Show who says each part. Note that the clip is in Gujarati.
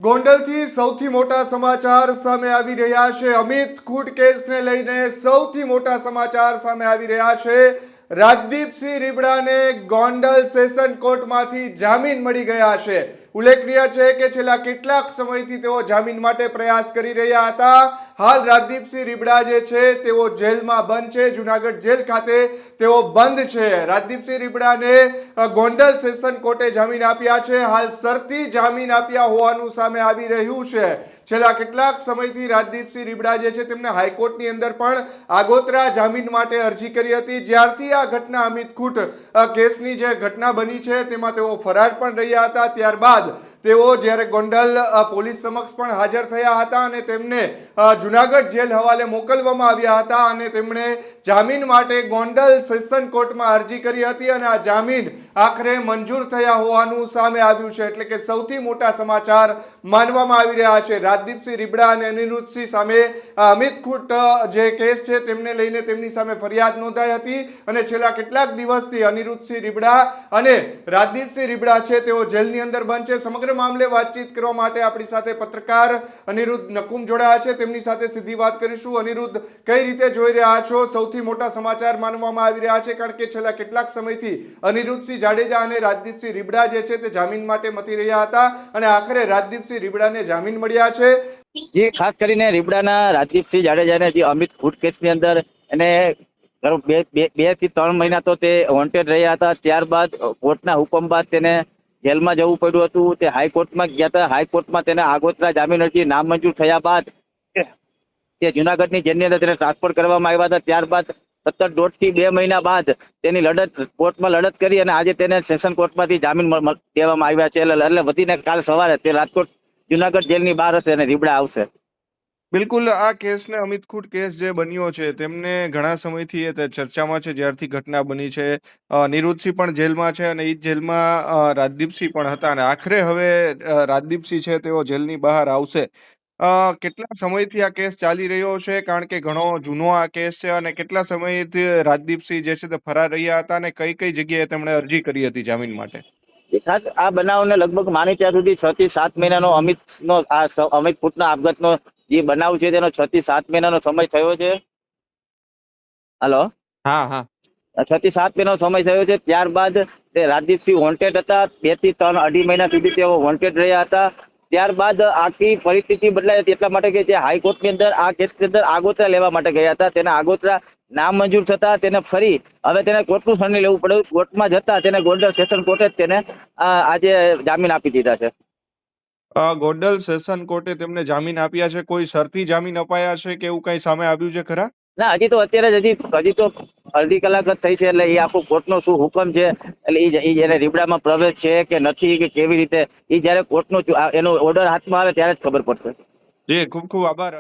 Speaker 1: ગોંડલથી સૌથી મોટા સમાચાર સામે આવી રહ્યા છે। અમિત ખૂટ કેસને લઈને સૌથી મોટા સમાચાર સામે આવી રહ્યા છે। રાજદીપસિંહ રીબડાને ગોંડલ સેશન કોર્ટમાંથી જામીન મળી ગયા છે। ઉલ્લેખનીય છે કે છેલ્લા કેટલાક સમયથી તેઓ જામીન માટે પ્રયાસ કરી રહ્યા હતા। હાલ રાજદીપસિંહ રીબડા જે છે તેઓ જેલમાં બંધ છે। જુનાગઢ જેલ ખાતે તેઓ બંધ છે। રાજદીપસિંહ રીબડાને ગોંડલ સેશન કોર્ટે જામીન આપ્યા છે। હાલ શરતી જામીન આપ્યા હોવાનું સામે આવી રહ્યું છે। છેલ્લા કેટલાક સમયથી રાજદીપસિંહ રીબડા જે છે તેમને હાઈકોર્ટની અંદર પણ આગોતરા જામીન માટે અરજી કરી હતી। જ્યારથી આ ઘટના અમિત ખૂટ કેસની જે ઘટના બની છે તેમાં તેઓ ફરાર પણ રહ્યા હતા, ત્યારબાદ તેઓ જ્યારે ગોંડલ પોલીસ સમક્ષ પણ હાજર થયા હતા અને તેમને જુનાગઢ જેલ હવાલે મોકલવામાં આવ્યા હતા અને તેમણે જામીન માટે ગોંડલ સેશન કોર્ટમાં અરજી કરી હતી અને આ જામીન આખરે મંજૂર થયા હોવાનું સામે આવ્યું છે। એટલે કે સૌથી મોટા સમાચાર માનવામાં આવી રહ્યા છે। રાજદીપસિંહ રીબડા અને અનિરુદ્ધસિંહ સામે અમિત ખૂટ જે કેસ છે તેમને લઈને તેમની સામે ફરિયાદ નોંધાઈ હતી અને છેલ્લા કેટલાક દિવસથી અનિરુદ્ધસિંહ રીબડા અને રાજદીપસિંહ રીબડા છે તેઓ જેલની અંદર બંધ છે। સમગ્ર મામલે વાતચીત કરવા માટે આપણી સાથે પત્રકાર અનિરુદ્ધ નકુમ જોડાયા છે, તેમની સાથે સીધી વાત કરીશું। અનિરુદ્ધ, કઈ રીતે જોઈ રહ્યા છો? સૌથી મોટા સમાચાર માનવામાં આવી રહ્યા છે કારણ કે છેલ્લા કેટલાક સમયથી અનિરુદ્ધસિંહ જાડેજા અને રાજદીપસિંહ રીબડા જે છે તે જામીન માટે મથી રહ્યા હતા અને આખરે રાજદીપસિંહ રીબડાને જામીન મળ્યા છે।
Speaker 2: જે ખાસ કરીને રીબડાના રાજદીપસિંહ જાડેજાને જે અમિત ખૂટ કેસની અંદર એને બે થી 3 મહિના તો તે વોન્ટેડ રહ્યા હતા। ત્યારબાદ કોર્ટના હુકમ બાદ તેને જેલમાં જવું પડ્યું હતું। તે હાઈકોર્ટમાં ગયા હતા। હાઈકોર્ટમાં તેને આગોતરા જામીન અરજી નામંજૂર થયા બાદ તે જુનાગઢની જેલની અંદર તેને ટ્રાન્સફર કરવામાં આવ્યા હતા। ત્યારબાદ સતત 1.5 થી 2 મહિના બાદ તેની કોર્ટમાં લડત કરી અને આજે તેને સેશન કોર્ટમાંથી જામીન દેવામાં આવ્યા છે। એટલે વધીને કાલ સવારે તે રાજકોટ જુનાગઢ જેલની બહાર હશે અને રીબડા આવશે।
Speaker 1: બિલકુલ, આ કેસને અમિત ખૂટ કેસ જે બન્યો છે તેમને ઘણા સમયથી એ ચર્ચામાં છે જ્યારથી ઘટના બની છે। નિરુદ્ધસિંહ પણ જેલમાં છે અને એ જ જેલમાં રાજદીપસિંહ પણ હતા અને આખરે હવે રાજદીપસિંહ છે તેઓ જેલની બહાર આવશે। કેટલા સમયથી આ કેસ ચાલી રહ્યો છે? કારણ કે ઘણો જૂનો આ કેસ છે અને કેટલા સમયથી રાજદીપસિંહ જે છે તે ફરાર રહ્યા હતા અને કઈ કઈ જગ્યાએ તેમણે અરજી કરી હતી જામીન માટે?
Speaker 2: ખાસ આ બનાવને લગભગ માની ત્યાં સુધી 6 થી 7 મહિનાનો અમિત ખૂટના આપઘાતનો જે બનાવ છે તેનો 6 થી 7 મહિનાનો સમય થયો છે। હાલો,
Speaker 1: હા હા
Speaker 2: 6 થી 7 મહિનાનો સમય થયો છે। ત્યારબાદ તે રાજદીપસિંહ વોન્ટેડ હતા। 2 થી 3 અઢી મહિના સુધી તેઓ વોન્ટેડ રહ્યા હતા। ત્યારબાદ આખી પરિસ્થિતિ બદલાઈ હતી એટલા માટે કે જે હાઈકોર્ટની અંદર આ કેસની અંદર આગોતરા લેવા માટે ગયા હતા। તેના આગોતરા નામંજૂર થતા તેને ફરી હવે તેને કોર્ટનું શરણે લેવું પડ્યું। કોર્ટમાં જતા તેને ગોંડલ સેશન કોર્ટે તેને આજે જામીન આપી દીધા છે।
Speaker 1: ગોંડલ સેશન કોર્ટે તેમને જામીન આપ્યા છે? કોઈ શરતી જામીન અપાયા છે કે એવું કઈ સામે આવ્યું છે ખરા?
Speaker 2: ના, હજી તો અત્યારે હજી તો અડધી કલાક જ થઈ છે એટલે એ આખું કોર્ટનો શું હુકમ છે એટલે એ જયારે રીબડામાં પ્રવેશ છે કે નથી કે કેવી રીતે એ જયારે કોર્ટનો એનો ઓર્ડર હાથમાં આવે ત્યારે જ ખબર પડશે।
Speaker 1: જી, ખૂબ ખૂબ આભાર।